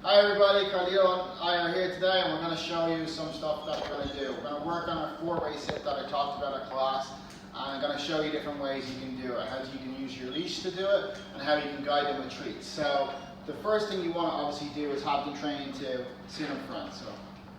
Hi everybody, Carlito and I are here today and we're going to show you some stuff that we're going to do. We're going to work on our four-way sit that I talked about in class, and I'm going to show you different ways you can do it, how you can use your leash to do it, and how you can guide them with treats. So the first thing you want to obviously do is have them trained to sit in front. So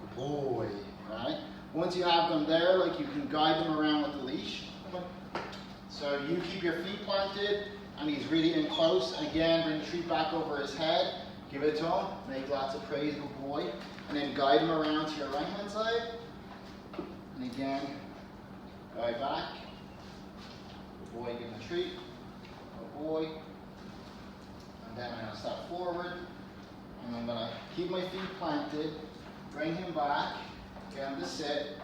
good boy, right? Once you have them there, like, you can guide them around with the leash. So you keep your feet planted and he's really in close, and again bring the treat back over his head. Give it to him, make lots of praise, good boy, and then guide him around to your right hand side. And again, guide back. Good boy, give him a treat. Good boy. And then I'm going to step forward, and I'm going to keep my feet planted, bring him back, get him to sit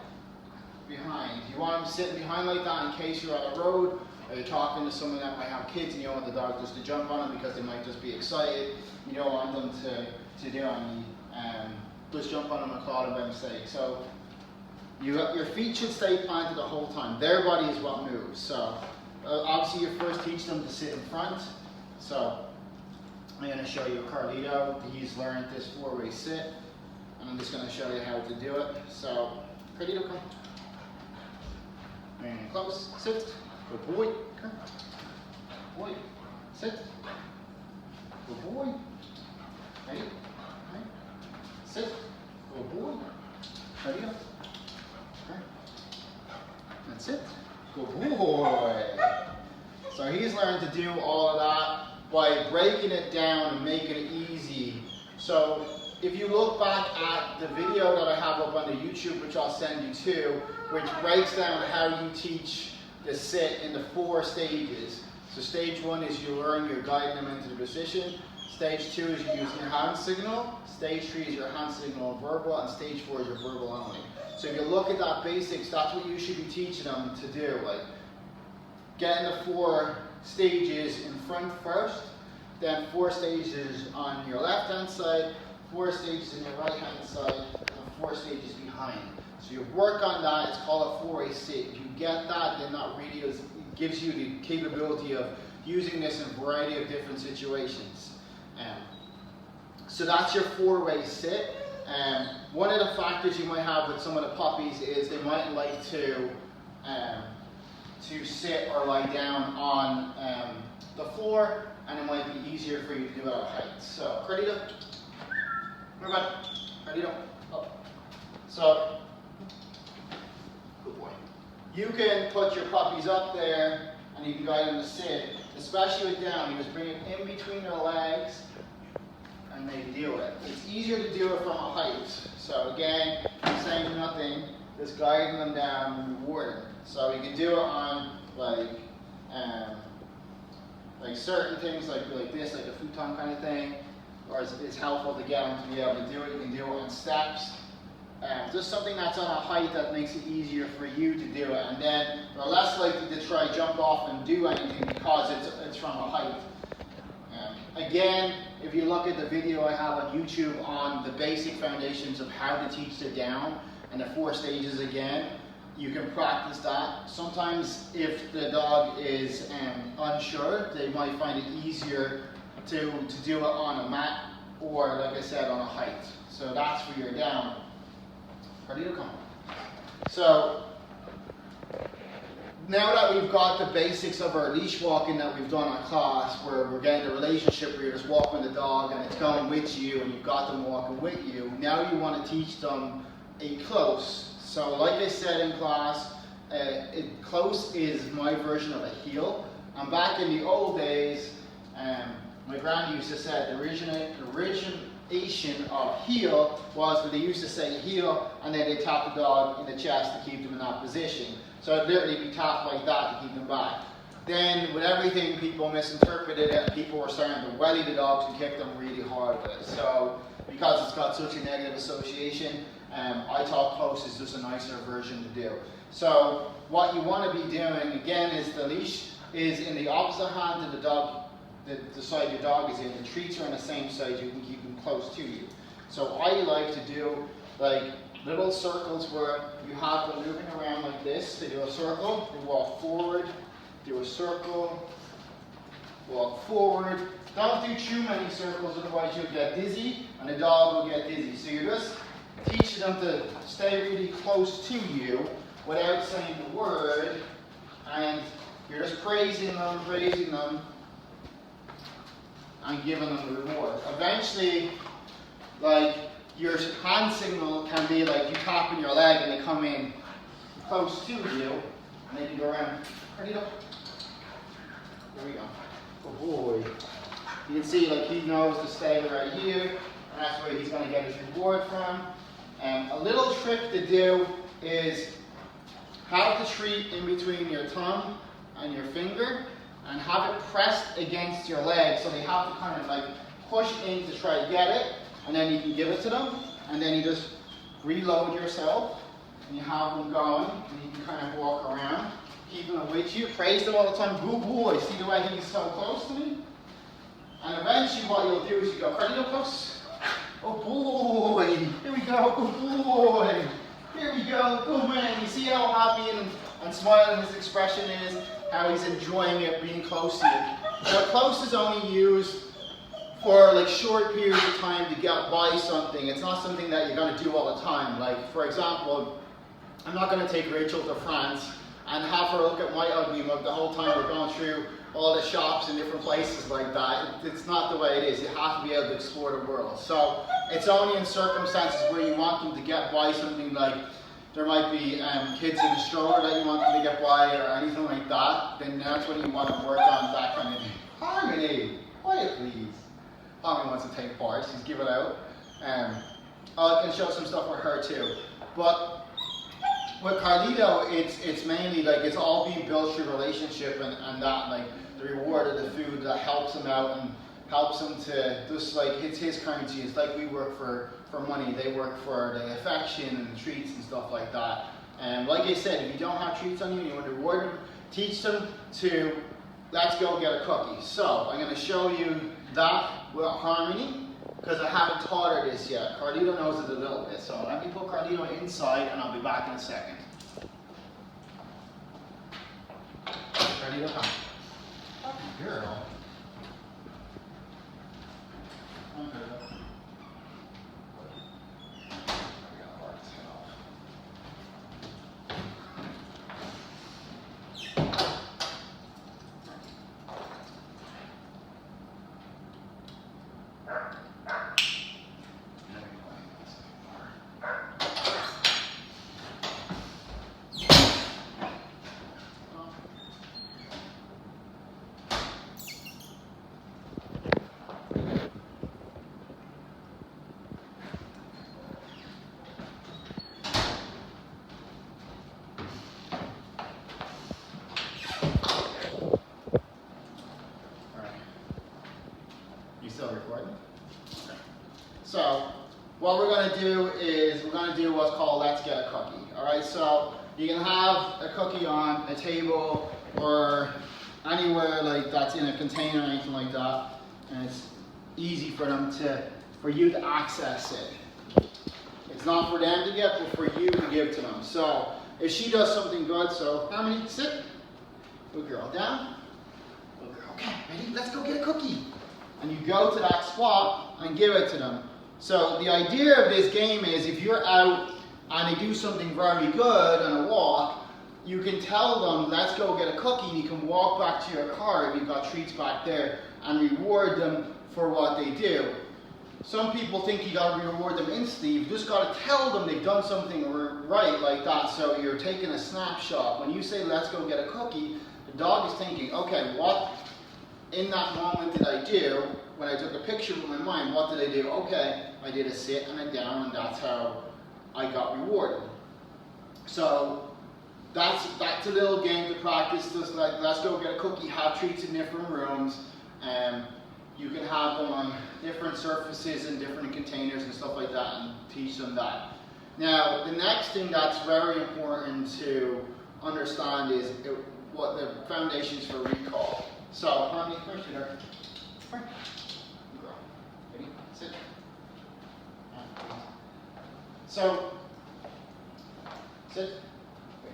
behind. You want him sitting behind like that in case you're on a road, or you're talking to someone that might have kids and you don't want the dog just to jump on them because they might just be excited. You don't want them to do any, just jump on them and claw them by mistake. So your feet should stay planted the whole time. Their body is what moves. So obviously you first teach them to sit in front. So I'm going to show you Carlito. He's learned this four-way sit, and I'm just going to show you how to do it. So Carlito, come. And close, sit. Good boy, come. Boy, sit. Good boy. Ready? Right. Sit. Good boy. Ready up. Okay. That's it. Good boy. So he's learned to do all of that by breaking it down and making it easy. So if you look back at the video that I have up on the YouTube, which I'll send you to, which breaks down how you teach the sit in the 4 stages. So stage 1 is you learn, you're guiding them into the position. Stage 2 is you're using your hand signal. Stage 3 is your hand signal and verbal, and stage 4 is your verbal only. So if you look at that basics, that's what you should be teaching them to do. Like, getting the 4 stages in front first, then 4 stages on your left hand side, 4 stages on your right hand side, and 4 stages behind. So you work on that, it's called a 4-way sit. If you get that, then that really gives you the capability of using this in a variety of different situations. So that's your 4-way sit. One of the factors you might have with some of the puppies is they might like to sit or lie down on the floor, and it might be easier for you to do it at height. So, Carlito, we're good. Carlito, up. So, good boy. You can put your puppies up there and you can guide them to sit, especially with down. You just bring it in between their legs and they do it. It's easier to do it from a height. So again, saying nothing, just guiding them down and rewarding. So you can do it on like certain things like this, like a futon kind of thing, or it's helpful to get them to be able to do it. You can do it on steps. Just something that's on a height that makes it easier for you to do it, and then they're less likely to try jump off and do anything because it's from a height. Again, if you look at the video I have on YouTube on the basic foundations of how to teach the down and the 4 stages again, you can practice that. Sometimes if the dog is unsure, they might find it easier to do it on a mat or, like I said, on a height. So that's for your down. Carlito, come. So now that we've got the basics of our leash walking that we've done in class, where we're getting the relationship where you're just walking the dog and it's going with you and you've got them walking with you, now you want to teach them a close. So like I said in class, close is my version of a heel. And back in the old days, my granny used to say the origination of heel was that they used to say heel and then they tap the dog in the chest to keep them in that position. So it'd literally be tapped like that to keep them back. Then with everything, people misinterpreted it and people were starting to welly the dogs and kick them really hard with it. So because it's got such a negative association, I thought close is just a nicer version to do. So what you want to be doing again is the leash is in the opposite hand to the dog, the side your dog is in. The treats are on the same side, you can keep them close to you. So I like to do like little circles where you have them moving around like this. They do a circle, they walk forward, do a circle, walk forward. Don't do too many circles, otherwise you'll get dizzy and the dog will get dizzy. So you're just teaching them to stay really close to you without saying the word, and you're just praising them, and giving them the reward. Eventually, like, your hand signal can be like you tapping your leg and they come in close to you, and they can go around. Ready up. There we go. Good boy. You can see, like, he knows to stay right here, and that's where he's going to get his reward from. A little trick to do is have the treat in between your thumb and your finger, and have it pressed against your leg, so they have to kind of like push in to try to get it, and then you can give it to them, and then you just reload yourself, and you have them going, and you can kind of walk around, keeping them with you. Praise them all the time. Good boy. See the way he's so close to me? And eventually what you'll do is you go, ready, close. Oh boy, here we go, good boy. Here we go, good man. You see how happy and smiling his expression is, how he's enjoying it, being close to you. Now, close is only used for like short periods of time to get by something. It's not something that you're going to do all the time. Like, for example, I'm not going to take Rachel to France and have her look at my ugly mug the whole time we're going through all the shops in different places like that. It's not the way it is. You have to be able to explore the world. So it's only in circumstances where you want them to get by something, like there might be kids in the stroller that you want them to get by or anything like that, then that's when you want to work on that kind of thing. Harmony, quiet please. Harmony wants to take part, she's giving out. I can show some stuff with her too. But with Carlito, it's mainly like it's all being built through relationship and that, like the reward of the food that helps him out and helps him to just like it's his currency. It's like we work for money, they work for the affection and the treats and stuff like that. And like I said, if you don't have treats on you and you want to reward them, teach them to let's go get a cookie. So I'm going to show you that with Harmony, because I haven't taught her this yet. Carlito knows it a little bit, so let me put Carlito inside and I'll be back in a second. Carlito, come. Happy girl. Okay. So what we're going to do is we're going to do what's called let's get a cookie. Alright, so you can have a cookie on a table or anywhere like that's in a container or anything like that, and it's easy for you to access it. It's not for them to get, but for you to give to them. So if she does something good, so Harmony, sit. Good girl, down. Good girl, okay, ready? Let's go get a cookie. And you go to that spot and give it to them. So the idea of this game is if you're out and they do something very good on a walk, you can tell them, let's go get a cookie, and you can walk back to your car if you've got treats back there and reward them for what they do. Some people think you got to reward them instantly. You've just got to tell them they've done something right like that. So you're taking a snapshot. When you say, let's go get a cookie, the dog is thinking, okay, what in that moment did I do? When I took a picture with my mind, what did I do? Okay, I did a sit and a down, and that's how I got rewarded. So that's a little game to practice. Just like, let's go get a cookie, have treats in different rooms. You can have them on different surfaces and different containers and stuff like that, and teach them that. Now, the next thing that's very important to understand is what the foundations for recall. So, Harmony, come here. Come here. Ready? Sit. So, sit. Wait.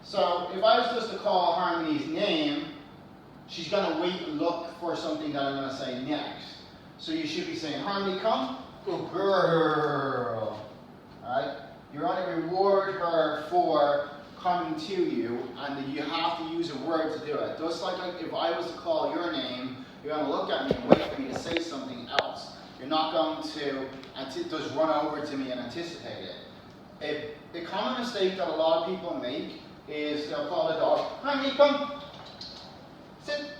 So, if I was just to call Harmony's name, she's gonna wait and look for something that I'm gonna say next. So you should be saying, Harmony, come. Good girl. Alright? You're gonna reward her for coming to you, and you have to use a word to do it. Just like if I was to call your name, you're gonna look at me and wait for me to say something else. You're not going to just run over to me and anticipate it. The common mistake that a lot of people make is they'll call the dog, Harmony, come, sit,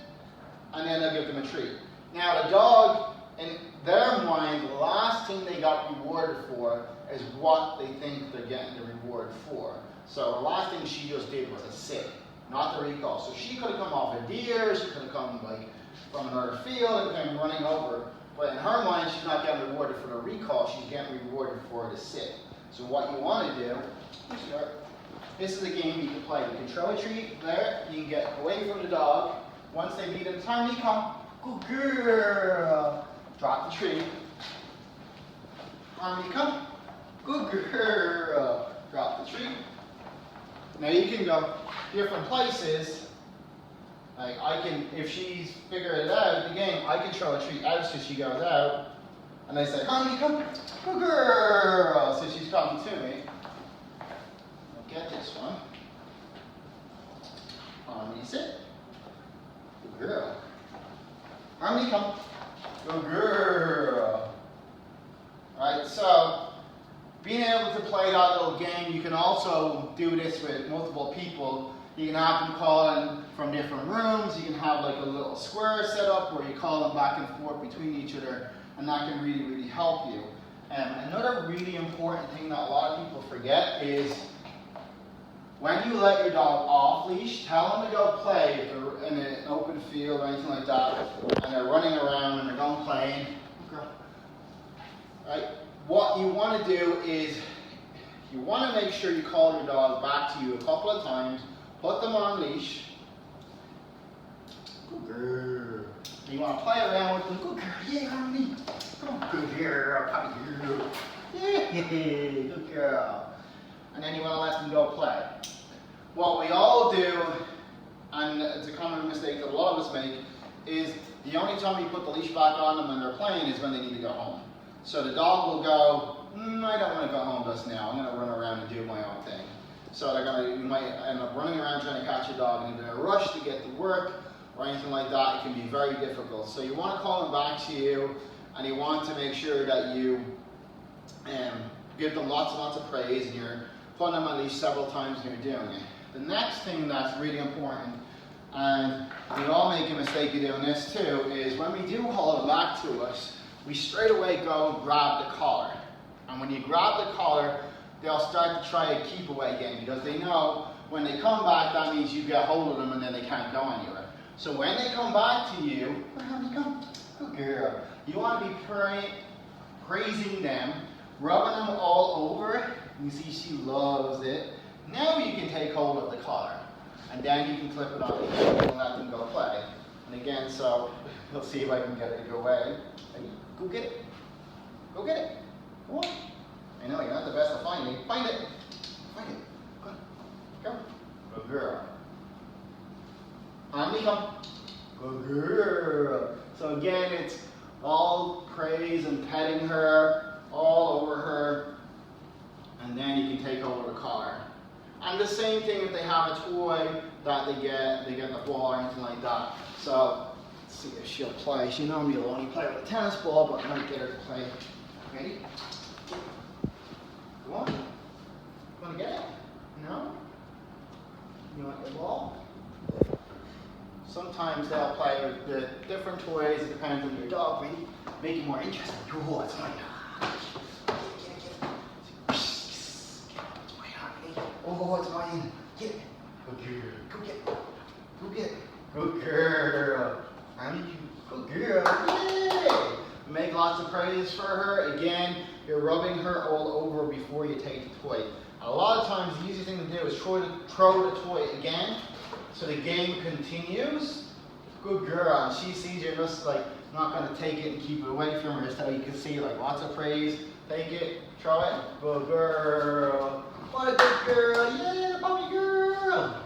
and then they'll give them a treat. Now the dog, in their mind, the last thing they got rewarded for is what they think they're getting the reward for. So the last thing she just did was a sit, not the recall. So she could have come off a deer, she could have come like from another field and came running over. But in her mind, she's not getting rewarded for the recall, she's getting rewarded for the sit. So what you want to do, this is a game you can play. You can throw a treat there, you can get away from the dog. Once they meet in time, you come, good girl. Drop the treat. Harmony, come, good girl. Drop the treat. Now you can go different places. Like I can, if she's figured it out, the game, I can throw a treat out so she goes out. And they say, Harmony, come, good girl. So she's coming to me. I'll get this one. Harmony, sit. Good girl. Harmony, come. Good girl. Alright, so being able to play that little game, you can also do this with multiple people. You can have them calling from different rooms. You can have like a little square set up where you call them back and forth between each other, and that can really, really help you. Another really important thing that a lot of people forget is when you let your dog off leash, tell them to go play if they're in an open field or anything like that, and they're running around and they're going playing. Right? What you want to do is you want to make sure you call your dog back to you a couple of times, put them on leash. Good girl. And you want to play around with them. Good girl. Yeah, Harmony. Come on. Good girl. Puppy girl. Yeah. Good girl. And then you want to let them go play. What we all do, and it's a common mistake that a lot of us make, is the only time you put the leash back on them when they're playing is when they need to go home. So the dog will go, I don't want to go home just now. I'm going to run around and do my own thing. So you might end up running around trying to catch your dog, and if they're in a rush to get to work or anything like that, it can be very difficult. So you want to call them back to you, and you want to make sure that you give them lots and lots of praise, and you're putting them on leash several times and you're doing it. The next thing that's really important, and we all make a mistake of doing this too, is when we do call them back to us, we straight away go and grab the collar. And when you grab the collar, they'll start to try a keep away game, because they know when they come back, that means you get hold of them and then they can't go anywhere. So when they come back to you, come, good girl. You want to be praising them, rubbing them all over. You see she loves it. Now you can take hold of the collar, and then you can clip it on and let them go play. And again, so we'll see if I can get it to go away. Go get it. Go get it. Come on. I know you're not the best at finding it. Find it. Find it. Go. Go. Good girl. Harmony, come. Good girl. So again, it's all praise and petting her, all over her, and then you can take over the collar. And the same thing if they have a toy that they get the ball or anything like that. So let's see if she'll play. She normally will only play with a tennis ball, but I might get her to play. Ready? Go on. You want to get it? No? You want your ball? Sometimes they'll play with the different toys. It depends on your dog. Really make it more interesting. Oh, it's mine. Oh, it's mine. Get it. Good girl. Go get it. Go get it. Good girl. Good girl. Yay! Make lots of praise for her. Again, you're rubbing her all over before you take the toy. A lot of times, the easiest thing to do is throw the toy again, so the game continues. Good girl. And she sees you're just like not going to take it and keep it away from her, so you can see like lots of praise. Take it, throw it. Good girl. What a good girl. Yeah, puppy girl.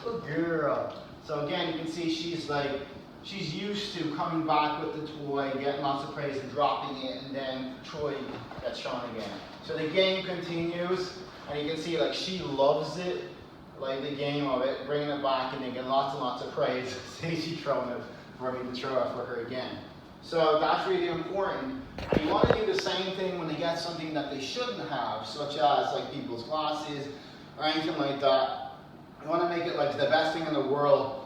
Good girl. So again, you can see she's used to coming back with the toy, getting lots of praise and dropping it, and then Troy gets shown again. So the game continues, and you can see like she loves it, like the game of it, bringing it back and then getting lots and lots of praise. See, she's throwing it for me to throw it for her again. So that's really important. And you want to do the same thing when they get something that they shouldn't have, such as like people's glasses or anything like that. You want to make it like the best thing in the world.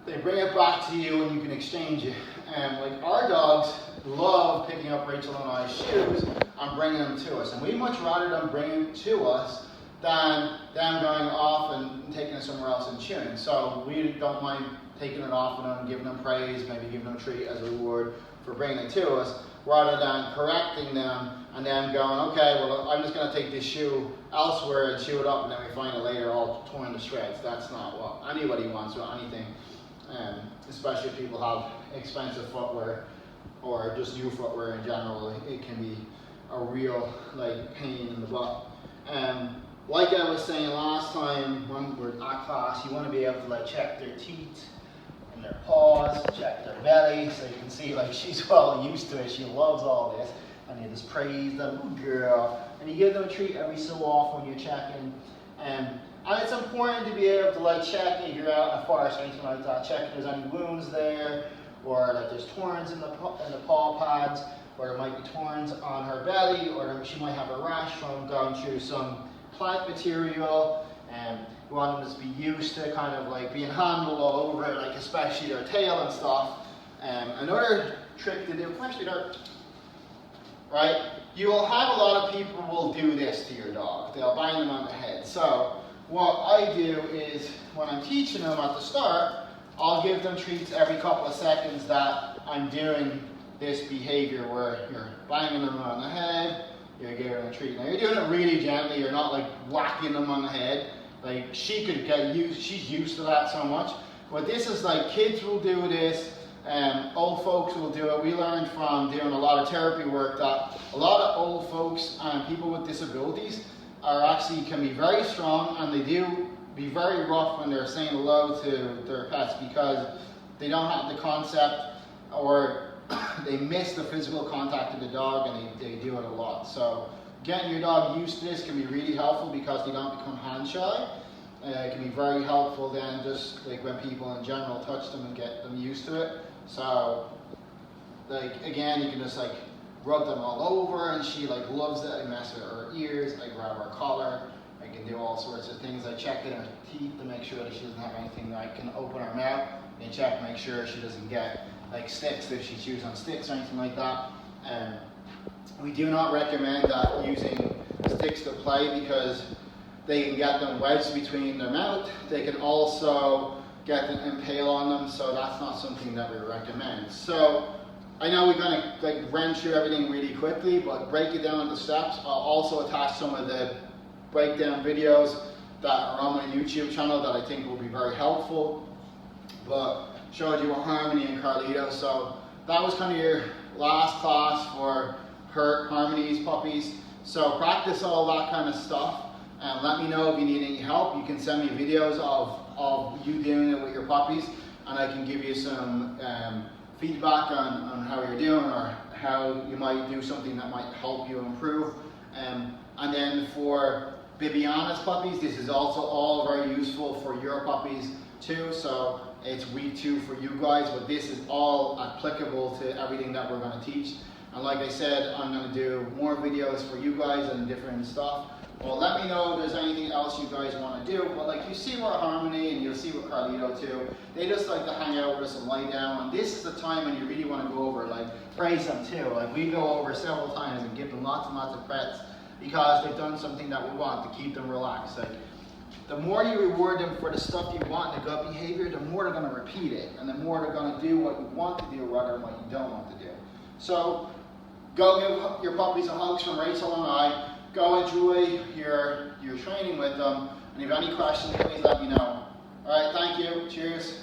They bring it back to you and you can exchange it. And like our dogs love picking up Rachel and I's shoes and bringing them to us. And we much rather them bring them to us than them going off and taking it somewhere else and chewing. So we don't mind taking it off of them, giving them praise, maybe giving them a treat as a reward for bringing it to us, rather than correcting them and then going, okay, well, I'm just going to take this shoe elsewhere and chew it up, and then we find it later all torn to shreds. That's not what anybody wants with anything, especially if people have expensive footwear or just new footwear in general. It can be a real like pain in the butt. Like I was saying last time when we were at class, you want to be able to like check their teeth and their paws, check their belly, so you can see like she's well used to it. She loves all this, and you just praise them, good girl, and you give them a treat every so often when you're checking. And it's important to be able to like check if you're out in a forest or anything like that. Check if there's any wounds there, or like there's torns in the paw pads, or there might be torns on her belly, or she might have a rash from going through some plant material. And you want them to be used to kind of like being handled all over, like especially their tail and stuff. Another trick to do, actually right? You will have a lot of people will do this to your dog. They'll bang them on the head. So what I do is when I'm teaching them at the start, I'll give them treats every couple of seconds that I'm doing this behavior where you're banging them on the head, you're giving them a treat. Now you're doing it really gently, you're not like whacking them on the head. Like she could get used, she's used to that so much. But this is like kids will do this, old folks will do it. We learned from doing a lot of therapy work that a lot of old folks and people with disabilities can be very strong, and they do be very rough when they're saying hello to their pets because they don't have the concept, or they miss the physical contact of the dog, and they do it a lot. So getting your dog used to this can be really helpful because they don't become hand shy. It can be very helpful then, just like when people in general touch them and get them used to it. So like again, you can just like rub them all over, and she like loves it. I mess with her ears, I grab her collar, I can do all sorts of things. I check in her teeth to make sure that she doesn't have anything that I can open her mouth, and check, make sure she doesn't get like sticks if she chews on sticks or anything like that. We do not recommend that using sticks to play because they can get them wedged between their mouth. They can also get them impale on them, so that's not something that we recommend. So I know we're going to like run through everything really quickly, but break it down into steps. I'll also attach some of the breakdown videos that are on my YouTube channel that I think will be very helpful. But showed you Harmony and Carlito. So that was kind of your last class for Harmony's puppies. So practice all that kind of stuff, and let me know if you need any help. You can send me videos of you doing it with your puppies, and I can give you some feedback on how you're doing, or how you might do something that might help you improve. And then for Bibiana's puppies, this is also all very useful for your puppies too. So it's week 2 for you guys, but this is all applicable to everything that we're going to teach. And like I said, I'm going to do more videos for you guys and different stuff. Well, let me know if there's anything else you guys want to do. But like you see with Harmony, and you'll see with Carlito too, they just like to hang out with us and lie down. And this is the time when you really want to go over, like praise them too. Like we go over several times and give them lots and lots of pets because they've done something that we want to keep them relaxed. Like the more you reward them for the stuff you want, the gut behavior, the more they're going to repeat it, and the more they're going to do what you want to do rather than what you don't want to do. So go give your puppies a hug from Rachel and I. Go enjoy your training with them, and if you have any questions, please let me know. All right, thank you. Cheers.